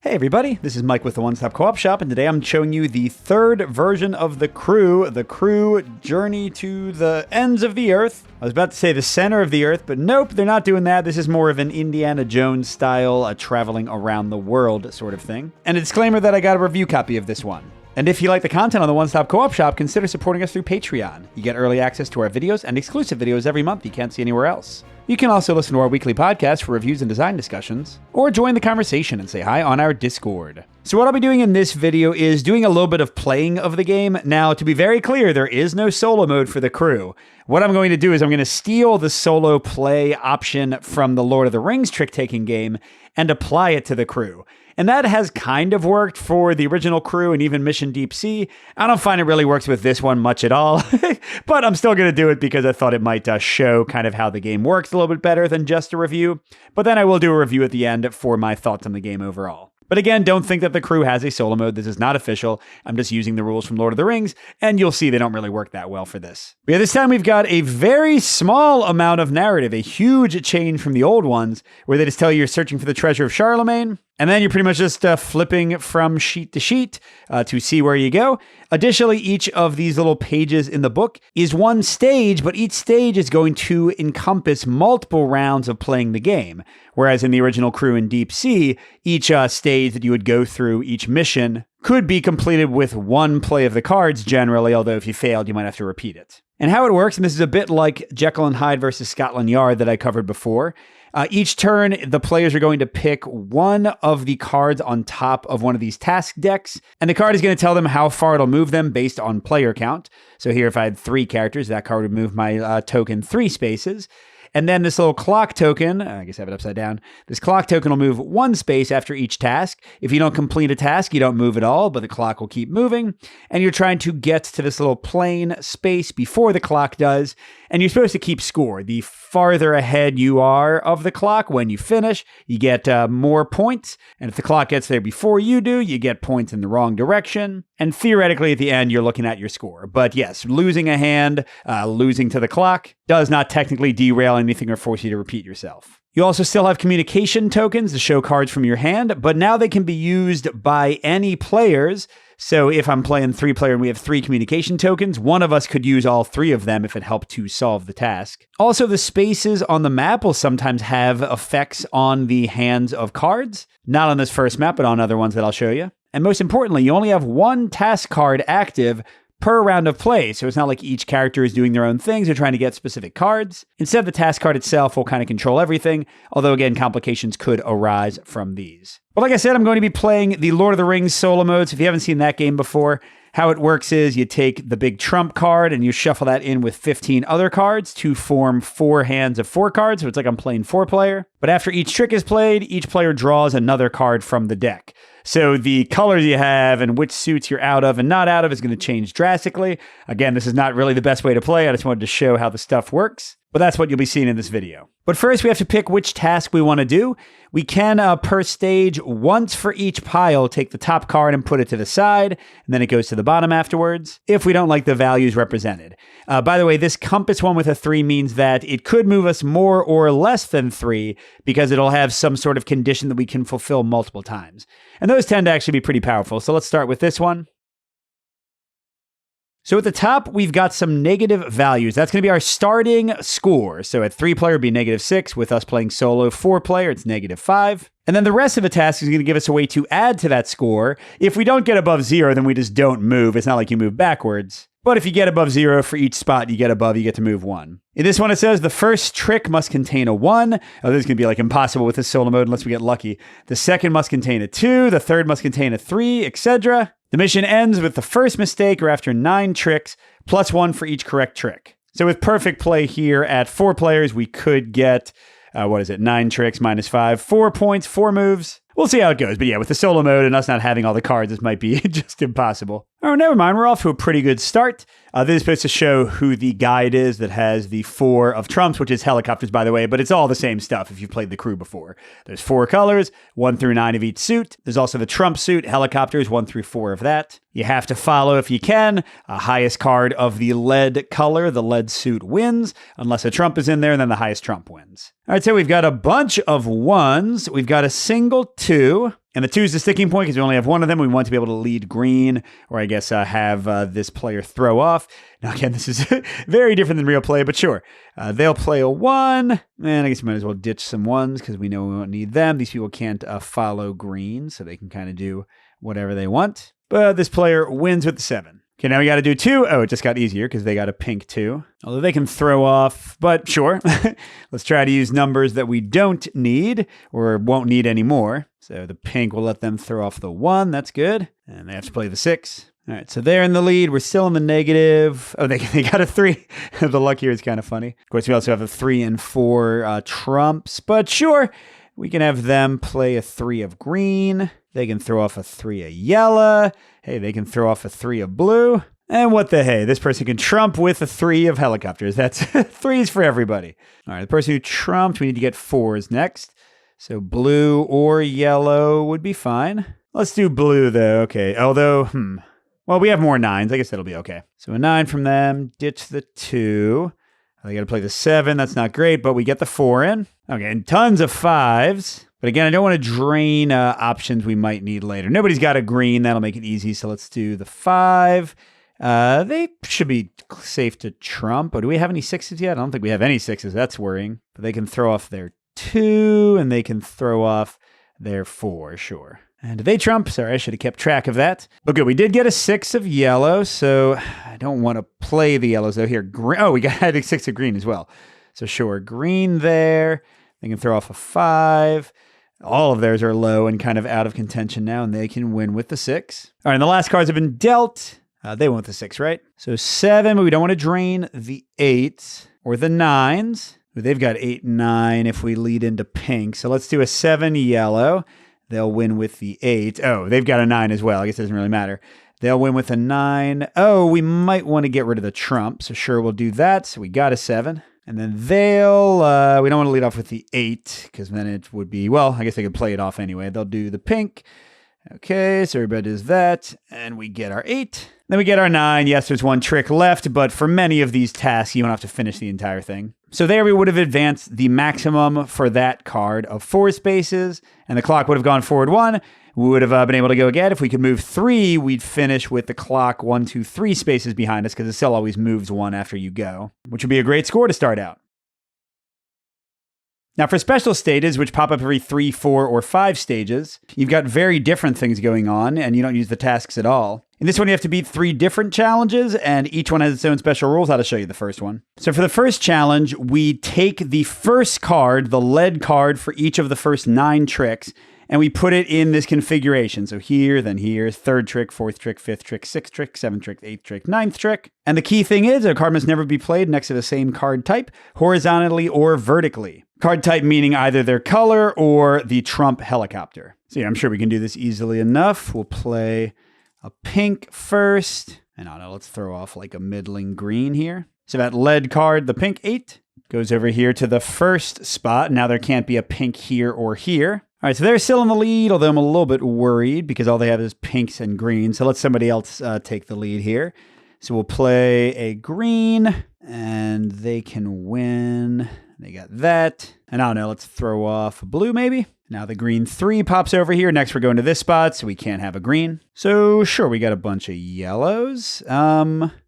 Hey everybody, this is Mike with the One Stop Co-op Shop, and today I'm showing you the third version of the Crew Journey to the Ends of the Earth. I was about to say the center of the Earth, but nope, they're not doing that. This is more of an Indiana Jones style, traveling around the world sort of thing. And a disclaimer that I got a review copy of this one. And if you like the content on the One Stop Co-op Shop, consider supporting us through Patreon. You get early access to our videos and exclusive videos every month you can't see anywhere else. You can also listen to our weekly podcast for reviews and design discussions, or join the conversation and say hi on our Discord. So what I'll be doing in this video is doing a little bit of playing of the game. Now, to be very clear, there is no solo mode for the Crew. What I'm going to do is I'm going to steal the solo play option from the Lord of the Rings trick-taking game and apply it to the Crew. And that has kind of worked for the original Crew and even Mission Deep Sea. I don't find it really works with this one much at all, but I'm still going to do it because I thought it might show kind of how the game works a little bit better than just a review. But then I will do a review at the end for my thoughts on the game overall. But again, don't think that the Crew has a solo mode. This is not official. I'm just using the rules from Lord of the Rings, and you'll see they don't really work that well for this. But yeah, this time we've got a very small amount of narrative, a huge change from the old ones, where they just tell you you're searching for the treasure of Charlemagne, and then you're pretty much just flipping from sheet to sheet to see where you go. Additionally, each of these little pages in the book is one stage, but each stage is going to encompass multiple rounds of playing the game. Whereas in the original Crew in Deep Sea, each stage that you would go through, each mission, could be completed with one play of the cards generally, although if you failed, you might have to repeat it. And how it works, and this is a bit like Jekyll and Hyde versus Scotland Yard that I covered before, each turn, the players are going to pick one of the cards on top of one of these task decks, and the card is going to tell them how far it'll move them based on player count. So here, if I had 3 characters, that card would move my token 3 spaces. And then this little clock token, I guess I have it upside down, this clock token will move 1 space after each task. If you don't complete a task, you don't move at all, but the clock will keep moving. And you're trying to get to this little plain space before the clock does. And you're supposed to keep score. The farther ahead you are of the clock, when you finish, you get more points. And if the clock gets there before you do, you get points in the wrong direction. And theoretically, at the end, you're looking at your score. But yes, losing a hand, losing to the clock, does not technically derail anything or force you to repeat yourself. You also still have communication tokens to show cards from your hand, but now they can be used by any players. So if I'm playing 3-player and we have 3 communication tokens, one of us could use all 3 of them if it helped to solve the task. Also, the spaces on the map will sometimes have effects on the hands of cards. Not on this first map, but on other ones that I'll show you. And most importantly, you only have 1 task card active per round of play, so it's not like each character is doing their own things or trying to get specific cards. Instead, the task card itself will kind of control everything, although again, complications could arise from these. But like I said, I'm going to be playing the Lord of the Rings solo mode, so if you haven't seen that game before, how it works is you take the big trump card and you shuffle that in with 15 other cards to form 4 hands of 4 cards, so it's like I'm playing 4-player. But after each trick is played, each player draws another card from the deck. So the colors you have and which suits you're out of and not out of is going to change drastically. Again, this is not really the best way to play. I just wanted to show how the stuff works. But that's what you'll be seeing in this video. But first, we have to pick which task we want to do. We can, per stage, once for each pile, take the top card and put it to the side, and then it goes to the bottom afterwards, if we don't like the values represented. By the way, this compass one with a 3 means that it could move us more or less than 3, because it'll have some sort of condition that we can fulfill multiple times. And those tend to actually be pretty powerful. So let's start with this one. So at the top, we've got some negative values. That's going to be our starting score. So at 3-player, it'd be -6. With us playing solo 4-player, it's -5. And then the rest of the task is going to give us a way to add to that score. If we don't get above 0, then we just don't move. It's not like you move backwards. But if you get above 0 for each spot you get above, you get to move 1. In this one, it says the first trick must contain a 1. Oh, this is going to be like impossible with this solo mode unless we get lucky. The second must contain a 2. The third must contain a 3, etc. The mission ends with the first mistake or after 9 tricks, plus 1 for each correct trick. So with perfect play here at 4 players, we could get, 9 tricks minus 5, 4 points, 4 moves. We'll see how it goes. But yeah, with the solo mode and us not having all the cards, this might be just impossible. Oh, never mind. We're off to a pretty good start. This is supposed to show who the guide is that has the 4 of trumps, which is helicopters, by the way, but it's all the same stuff if you've played the Crew before. There's 4 colors, 1 through 9 of each suit. There's also the trump suit, helicopters, 1 through 4 of that. You have to follow, if you can, a highest card of the lead color. The lead suit wins, unless a trump is in there, and then the highest trump wins. All right, so we've got a bunch of 1s. We've got a single 2. And the 2 is the sticking point because we only have one of them. We want to be able to lead green, or I guess have this player throw off. Now, again, this is very different than real play, but sure. They'll play a 1, and I guess we might as well ditch some 1s because we know we won't need them. These people can't follow green, so they can kind of do whatever they want. But this player wins with the 7. Okay, now we got to do 2. Oh, it just got easier because they got a pink 2. Although they can throw off, but sure. Let's try to use numbers that we don't need or won't need anymore. So the pink will let them throw off the 1. That's good. And they have to play the 6. All right, so they're in the lead. We're still in the negative. Oh, they got a 3. The luck here is kind of funny. Of course, we also have a 3 and 4 trumps, but sure. We can have them play a 3 of green. They can throw off a 3 of yellow. Hey, they can throw off a 3 of blue. And what the hey, this person can trump with a 3 of helicopters. That's 3s for everybody. All right, the person who trumped, we need to get 4s next. So blue or yellow would be fine. Let's do blue, though. Okay, although, well, we have more 9s. I guess that'll be okay. So a 9 from them. Ditch the 2. They got to play the 7. That's not great, but we get the 4 in. Okay, and tons of 5s. But again, I don't want to drain options we might need later. Nobody's got a green. That'll make it easy. So let's do the 5. They should be safe to trump. But do we have any 6s yet? I don't think we have any 6s. That's worrying. But they can throw off their 2, and they can throw off their 4, sure. And they trump. Sorry, I should have kept track of that. But good, we did get a 6 of yellow, so I don't want to play the yellows, though. Here, green. Oh, we got a 6 of green as well. So sure, green there. They can throw off a 5. All of theirs are low and kind of out of contention now, and they can win with the 6. All right, and the last cards have been dealt. They went with the 6, right? So 7, but we don't want to drain the 8 or the 9s. They've got 8 and 9 if we lead into pink. So let's do a 7 yellow. They'll win with the 8. Oh, they've got a 9 as well. I guess it doesn't really matter. They'll win with a 9. Oh, we might want to get rid of the trump. So sure, we'll do that. So we got a 7. And then they'll, we don't want to lead off with the 8 because then it would be, well, I guess they could play it off anyway. They'll do the pink. Okay, so everybody does that. And we get our 8. Then we get our 9. Yes, there's one trick left, but for many of these tasks, you don't have to finish the entire thing. So there we would have advanced the maximum for that card of 4 spaces, and the clock would have gone forward 1. We would have been able to go again. If we could move 3, we'd finish with the clock 1, 2, 3 spaces behind us because it still always moves 1 after you go, which would be a great score to start out. Now, for special stages, which pop up every 3, 4, or 5 stages, you've got very different things going on, and you don't use the tasks at all. In this one, you have to beat 3 different challenges, and each one has its own special rules. I'll show you the first one. So for the first challenge, we take the first card, the lead card for each of the first 9 tricks, and we put it in this configuration. So here, then here, 3rd trick, 4th trick, 5th trick, 6th trick, 7th trick, 8th trick, 9th trick. And the key thing is, a card must never be played next to the same card type, horizontally or vertically. Card type meaning either their color or the trump helicopter. So yeah, I'm sure we can do this easily enough. We'll play a pink first. And I don't know, let's throw off like a middling green here. So that lead card, the pink 8, goes over here to the first spot. Now there can't be a pink here or here. All right, so they're still in the lead, although I'm a little bit worried because all they have is pinks and greens. So let somebody else take the lead here. So we'll play a green, and they can win. They got that. And I don't know, let's throw off a blue maybe. Now the green 3 pops over here. Next we're going to this spot, so we can't have a green. So sure, we got a bunch of yellows.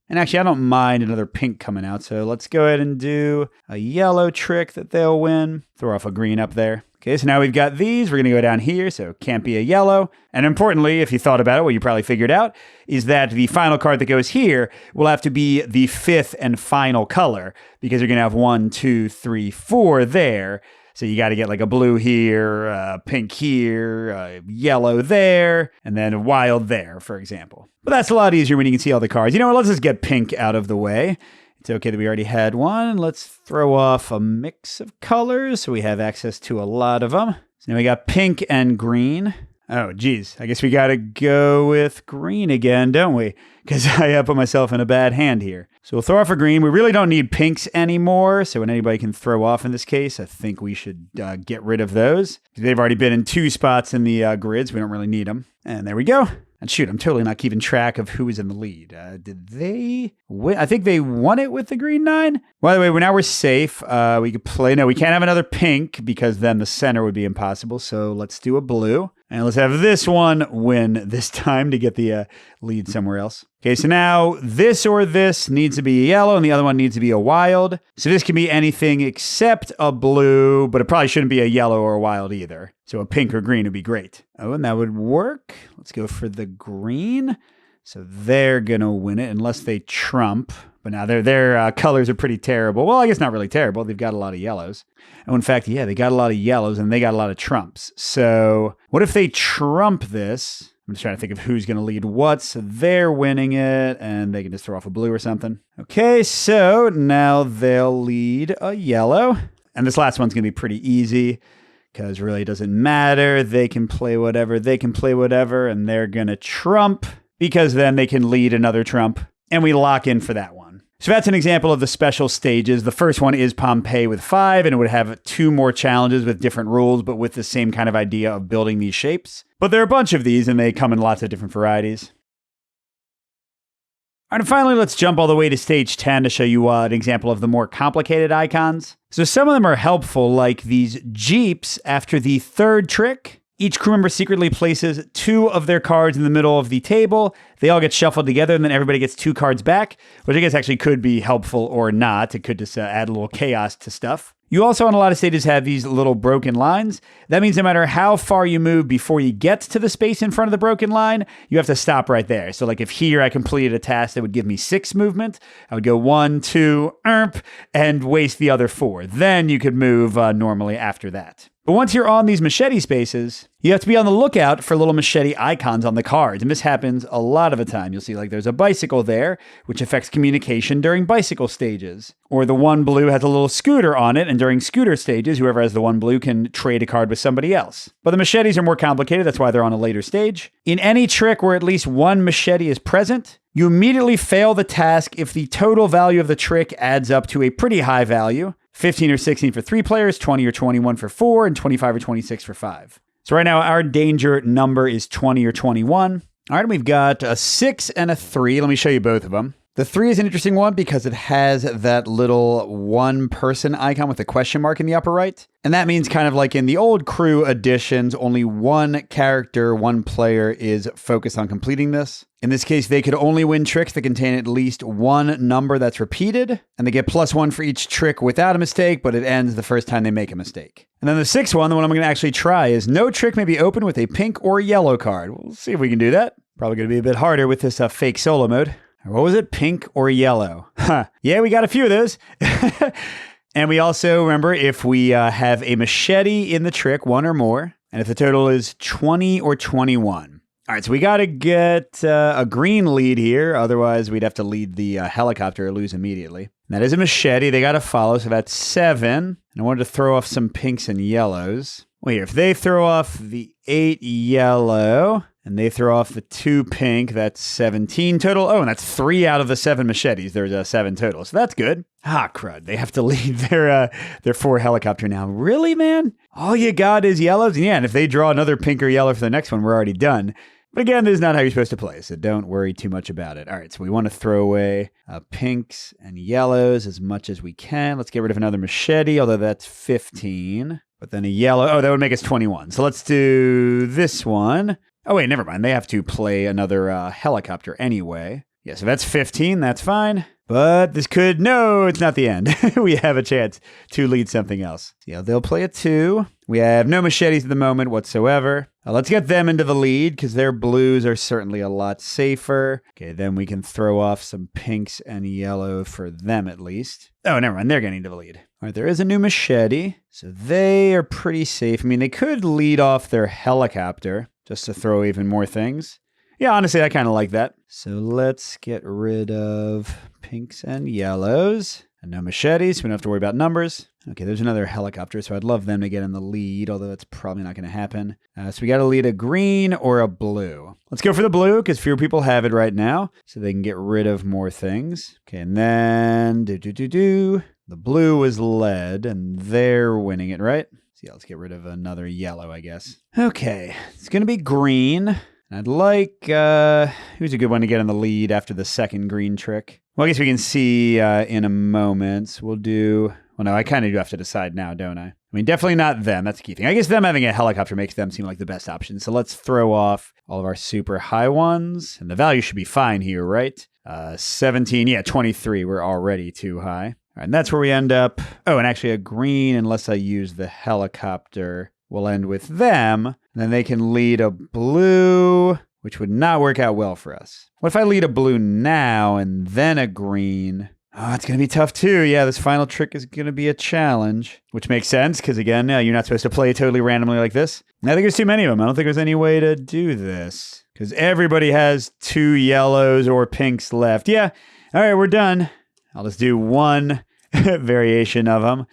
And actually, I don't mind another pink coming out. So let's go ahead and do a yellow trick that they'll win. Throw off a green up there. Okay, so now we've got these. We're going to go down here, so can't be a yellow. And importantly, if you thought about it, what you probably figured out, is that the final card that goes here will have to be the 5th and final color, because you're going to have 1, 2, 3, 4 there. So you got to get like a blue here, pink here, yellow there, and then a wild there, for example. But that's a lot easier when you can see all the cards. You know what, let's just get pink out of the way. It's okay that we already had one. Let's throw off a mix of colors so we have access to a lot of them. So now we got pink and green. Oh, geez. I guess we got to go with green again, don't we? Because I put myself in a bad hand here. So we'll throw off a green. We really don't need pinks anymore. So when anybody can throw off in this case, I think we should get rid of those. They've already been in 2 spots in the grids. We don't really need them. And there we go. And shoot, I'm totally not keeping track of who was in the lead. Did they win? I think they won it with the green 9. By the way, now we're safe. We could play. No, we can't have another pink because then the center would be impossible. So let's do a blue. And let's have this one win this time to get the lead somewhere else. Okay, so now this or this needs to be a yellow and the other one needs to be a wild. So this can be anything except a blue, but it probably shouldn't be a yellow or a wild either. So a pink or green would be great. Oh, and that would work. Let's go for the green. So they're going to win it unless they trump. But now their colors are pretty terrible. Well, I guess not really terrible. They've got a lot of yellows. Oh, in fact, yeah, they got a lot of yellows and they got a lot of trumps. So what if they trump this? I'm just trying to think of who's going to lead what. So they're winning it and they can just throw off a blue or something. Okay, so now they'll lead a yellow. And this last one's going to be pretty easy because really it doesn't matter. They can play whatever. They can play whatever. And they're going to trump because then they can lead another trump. And we lock in for that one. So that's an example of the special stages. The first one is Pompeii with 5, and it would have 2 more challenges with different rules, but with the same kind of idea of building these shapes. But there are a bunch of these, and they come in lots of different varieties. All right, and finally, let's jump all the way to stage 10 to show you an example of the more complicated icons. So some of them are helpful, like these Jeeps after the 3rd trick. Each crew member secretly places 2 of their cards in the middle of the table. They all get shuffled together, and then everybody gets 2 cards back, which I guess actually could be helpful or not. It could just add a little chaos to stuff. You also, on a lot of stages, have these little broken lines. That means no matter how far you move before you get to the space in front of the broken line, you have to stop right there. So like if here I completed a task that would give me 6 movement, I would go 1, 2, and waste the other 4. Then you could move normally after that. But once you're on these machete spaces, you have to be on the lookout for little machete icons on the cards. And this happens a lot of the time. You'll see like there's a bicycle there, which affects communication during bicycle stages. Or the one blue has a little scooter on it, and during scooter stages, whoever has the one blue can trade a card with somebody else. But the machetes are more complicated, that's why they're on a later stage. In any trick where at least one machete is present, you immediately fail the task if the total value of the trick adds up to a pretty high value. 15 or 16 for 3 players, 20 or 21 for 4, and 25 or 26 for 5. So right now, our danger number is 20 or 21. All right, we've got a 6 and a 3. Let me show you both of them. The 3 is an interesting one because it has that little one-person icon with a question mark in the upper right. And that means kind of like in the old crew editions, only one character, one player is focused on completing this. In this case, they could only win tricks that contain at least one number that's repeated, and they get +1 for each trick without a mistake, but it ends the first time they make a mistake. And then the 6th one, the one I'm going to actually try, is no trick may be opened with a pink or yellow card. We'll see if we can do that. Probably going to be a bit harder with this fake solo mode. What was it? Pink or yellow? Yeah, we got a few of those. And we also, remember, if we have a machete in the trick, 1 or more, and if the total is 20 or 21. All right, so we got to get a green lead here. Otherwise, we'd have to lead the helicopter or lose immediately. And that is a machete. They got to follow, so that's 7. And I wanted to throw off some pinks and yellows. Well, here, if they throw off the 8 yellow... and they throw off the 2 pink, that's 17 total. Oh, and that's 3 out of the 7 machetes. There's 7 total, so that's good. Ah, crud. They have to leave their 4 helicopter now. Really, man? All you got is yellows? Yeah, and if they draw another pink or yellow for the next one, we're already done. But again, this is not how you're supposed to play, so don't worry too much about it. All right, so we want to throw away pinks and yellows as much as we can. Let's get rid of another machete, although that's 15. But then a yellow. Oh, that would make us 21. So let's do this one. Oh, wait, never mind. They have to play another helicopter anyway. Yeah, so that's 15. That's fine. But this could... No, it's not the end. We have a chance to lead something else. Yeah, they'll play a 2. We have no machetes at the moment whatsoever. Let's get them into the lead because their blues are certainly a lot safer. Okay, then we can throw off some pinks and yellow for them at least. Oh, never mind. They're getting to the lead. All right, there is a new machete. So they are pretty safe. I mean, they could lead off their helicopter just to throw even more things. Yeah, honestly, I kind of like that. So let's get rid of pinks and yellows. And no machetes, we don't have to worry about numbers. Okay, there's another helicopter, so I'd love them to get in the lead, although that's probably not going to happen. So we got to lead a green or a blue. Let's go for the blue, because fewer people have it right now, so they can get rid of more things. Okay, and then the blue was led, and they're winning it, right? So yeah, let's get rid of another yellow, I guess. Okay, it's going to be green. And I'd like, who's a good one to get in the lead after the second green trick? Well, I guess we can see in a moment. We'll do, well, no, I kind of do have to decide now, don't I? I mean, definitely not them. That's the key thing. I guess them having a helicopter makes them seem like the best option. So let's throw off all of our super high ones. And the value should be fine here, right? 17, yeah, 23. We're already too high. All right, and that's where we end up. Oh, and actually a green, unless I use the helicopter, will end with them. And then they can lead a blue, which would not work out well for us. What if I lead a blue now and then a green? Oh, it's going to be tough too. Yeah, this final trick is going to be a challenge, which makes sense because, again, you're not supposed to play totally randomly like this. I think there's too many of them. I don't think there's any way to do this because everybody has 2 yellows or pinks left. Yeah, all right, we're done. I'll just do one variation of them.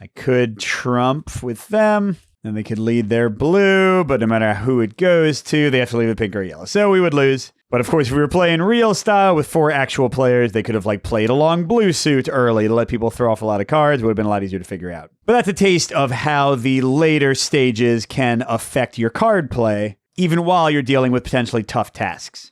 I could trump with them. Then they could lead their blue, but no matter who it goes to, they have to leave a pink or yellow. So we would lose. But of course, if we were playing real style with 4 actual players, they could have played a long blue suit early to let people throw off a lot of cards. It would have been a lot easier to figure out. But that's a taste of how the later stages can affect your card play, even while you're dealing with potentially tough tasks.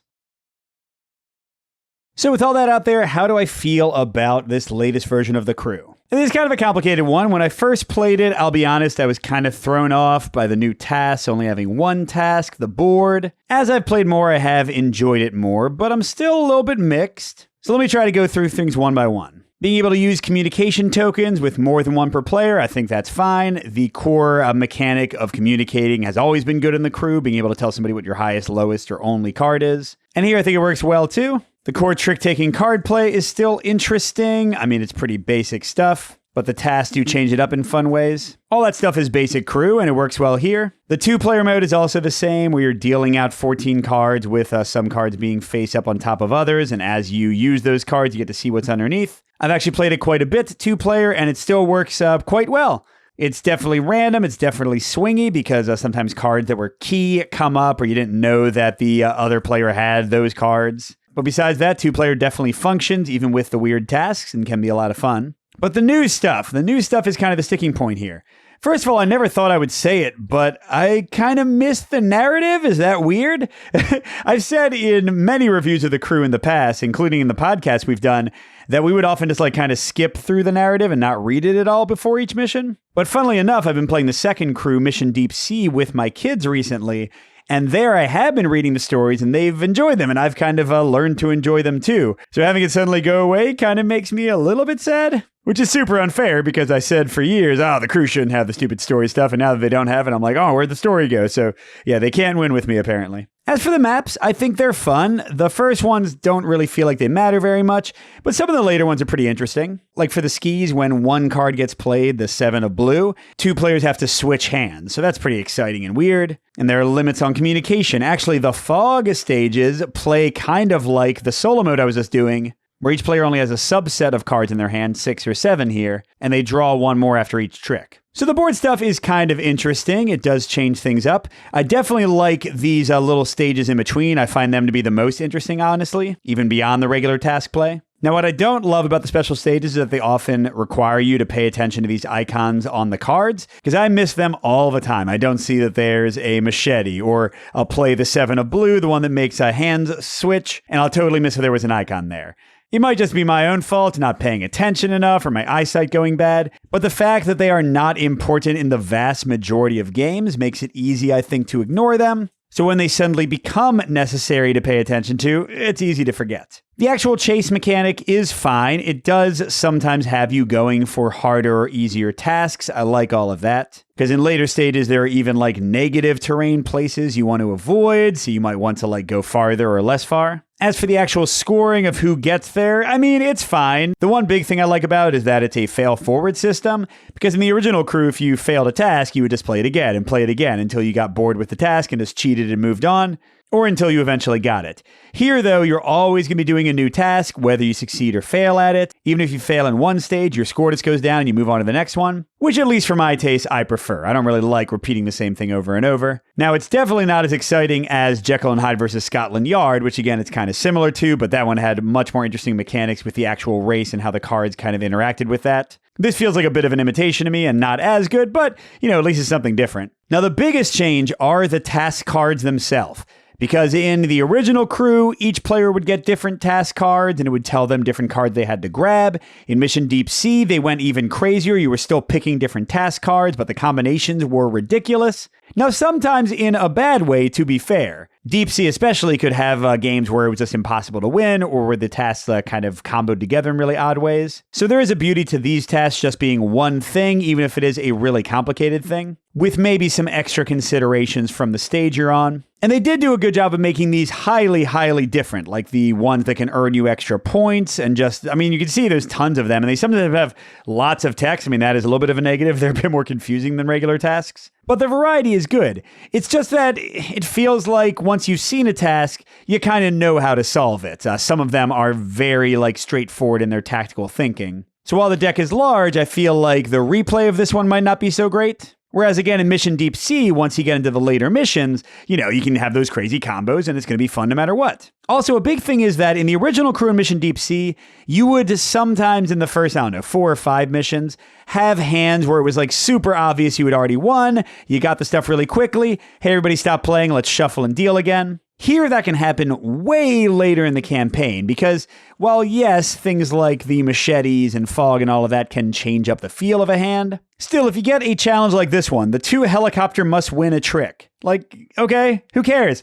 So with all that out there, how do I feel about this latest version of the crew? It is kind of a complicated one. When I first played it, I'll be honest, I was kind of thrown off by the new tasks, only having 1 task, the board. As I've played more, I have enjoyed it more, but I'm still a little bit mixed. So let me try to go through things one by one. Being able to use communication tokens with more than 1 per player, I think that's fine. The core mechanic of communicating has always been good in the crew, being able to tell somebody what your highest, lowest, or only card is. And here I think it works well too. The core trick-taking card play is still interesting. I mean, it's pretty basic stuff, but the tasks do change it up in fun ways. All that stuff is basic crew, and it works well here. The 2-player mode is also the same, where you're dealing out 14 cards with some cards being face up on top of others, and as you use those cards, you get to see what's underneath. I've actually played it quite a bit, 2-player, and it still works quite well. It's definitely random. It's definitely swingy because sometimes cards that were key come up or you didn't know that the other player had those cards. But besides that, 2-player definitely functions even with the weird tasks and can be a lot of fun. But the new stuff is kind of the sticking point here. First of all, I never thought I would say it, but I kind of missed the narrative. Is that weird? I've said in many reviews of the crew in the past, including in the podcast we've done, that we would often just kind of skip through the narrative and not read it at all before each mission. But funnily enough, I've been playing the second crew, Mission Deep Sea, with my kids recently, and there I have been reading the stories and they've enjoyed them and I've kind of learned to enjoy them too. So having it suddenly go away kind of makes me a little bit sad, which is super unfair because I said for years, the crew shouldn't have the stupid story stuff. And now that they don't have it, I'm like, where'd the story go? So yeah, they can't win with me apparently. As for the maps, I think they're fun. The first ones don't really feel like they matter very much, but some of the later ones are pretty interesting. Like for the skis, when 1 card gets played, the 7 of blue, 2 players have to switch hands. So that's pretty exciting and weird. And there are limits on communication. Actually, the fog stages play kind of like the solo mode I was just doing, where each player only has a subset of cards in their hand, 6 or 7 here, and they draw 1 more after each trick. So the board stuff is kind of interesting. It does change things up. I definitely like these little stages in between. I find them to be the most interesting, honestly, even beyond the regular task play. Now, what I don't love about the special stages is that they often require you to pay attention to these icons on the cards, because I miss them all the time. I don't see that there's a machete, or I'll play the 7 of blue, the one that makes a hand switch, and I'll totally miss if there was an icon there. It might just be my own fault, not paying attention enough, or my eyesight going bad, but the fact that they are not important in the vast majority of games makes it easy, I think, to ignore them. So when they suddenly become necessary to pay attention to, it's easy to forget. The actual chase mechanic is fine. It does sometimes have you going for harder or easier tasks. I like all of that. Because in later stages, there are even negative terrain places you want to avoid, so you might want to go farther or less far. As for the actual scoring of who gets there, I mean, it's fine. The one big thing I like about it is that it's a fail-forward system, because in the original crew, if you failed a task, you would just play it again and play it again until you got bored with the task and just cheated and moved on, or until you eventually got it. Here, though, you're always going to be doing a new task, whether you succeed or fail at it. Even if you fail in one stage, your score just goes down and you move on to the next one, which, at least for my taste, I prefer. I don't really like repeating the same thing over and over. Now, it's definitely not as exciting as Jekyll and Hyde versus Scotland Yard, which, again, it's kind of similar to, but that one had much more interesting mechanics with the actual race and how the cards kind of interacted with that. This feels like a bit of an imitation to me and not as good, but, at least it's something different. Now, the biggest change are the task cards themselves. Because in the original Crew, each player would get different task cards and it would tell them different cards they had to grab. In Mission Deep Sea, they went even crazier. You were still picking different task cards, but the combinations were ridiculous. Now, sometimes in a bad way, to be fair. Deep Sea especially could have games where it was just impossible to win or where the tasks kind of comboed together in really odd ways. So there is a beauty to these tasks just being one thing, even if it is a really complicated thing, with maybe some extra considerations from the stage you're on. And they did do a good job of making these highly, highly different, like the ones that can earn you extra points and just, I mean, you can see there's tons of them and they sometimes have lots of text. I mean, that is a little bit of a negative. They're a bit more confusing than regular tasks. But the variety is good. It's just that it feels like once you've seen a task, you kind of know how to solve it. Some of them are very straightforward in their tactical thinking. So while the deck is large, I feel like the replay of this one might not be so great. Whereas again, in Mission Deep Sea, once you get into the later missions, you can have those crazy combos and it's going to be fun no matter what. Also, a big thing is that in the original Crew in Mission Deep Sea, you would sometimes in the first, 4 or 5 missions, have hands where it was super obvious you had already won, you got the stuff really quickly, hey, everybody stop playing, let's shuffle and deal again. Here, that can happen way later in the campaign because, while yes, things like the machetes and fog and all of that can change up the feel of a hand, still, if you get a challenge like this one, the 2 helicopter must win a trick. Okay, who cares?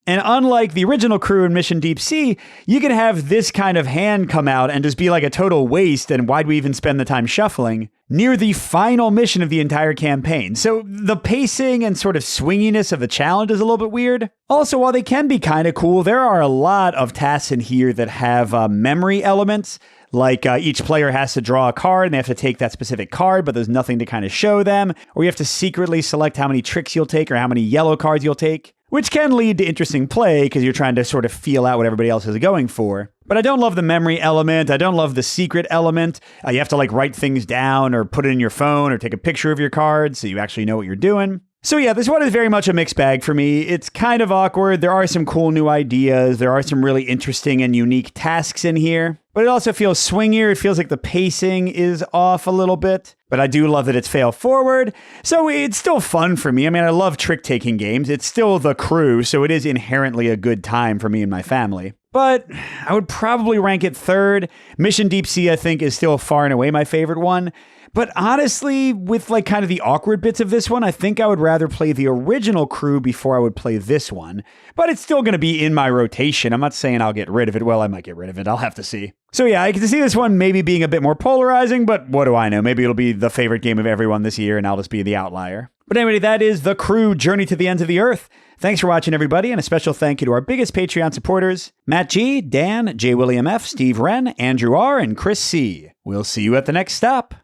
And unlike the original Crew in Mission Deep Sea, you can have this kind of hand come out and just be like a total waste, and why'd we even spend the time shuffling, near the final mission of the entire campaign. So the pacing and sort of swinginess of the challenge is a little bit weird. Also, while they can be kind of cool, there are a lot of tasks in here that have memory elements. Each player has to draw a card and they have to take that specific card, but there's nothing to kind of show them. Or you have to secretly select how many tricks you'll take or how many yellow cards you'll take, which can lead to interesting play because you're trying to sort of feel out what everybody else is going for. But I don't love the memory element. I don't love the secret element. You have to write things down or put it in your phone or take a picture of your cards so you actually know what you're doing. So yeah, this one is very much a mixed bag for me. It's kind of awkward. There are some cool new ideas. There are some really interesting and unique tasks in here. But it also feels swingier. It feels like the pacing is off a little bit. But I do love that it's fail forward. So it's still fun for me. I mean, I love trick-taking games. It's still the Crew, so it is inherently a good time for me and my family. But I would probably rank it third. Mission Deep Sea, I think, is still far and away my favorite one. But honestly, with kind of the awkward bits of this one, I think I would rather play the original Crew before I would play this one. But it's still going to be in my rotation. I'm not saying I'll get rid of it. Well, I might get rid of it. I'll have to see. So yeah, I can see this one maybe being a bit more polarizing, but what do I know? Maybe it'll be the favorite game of everyone this year and I'll just be the outlier. But anyway, that is The Crew Journey to the Ends of the Earth. Thanks for watching, everybody, and a special thank you to our biggest Patreon supporters, Matt G, Dan, J. William F, Steve Wren, Andrew R, and Chris C. We'll see you at the next stop.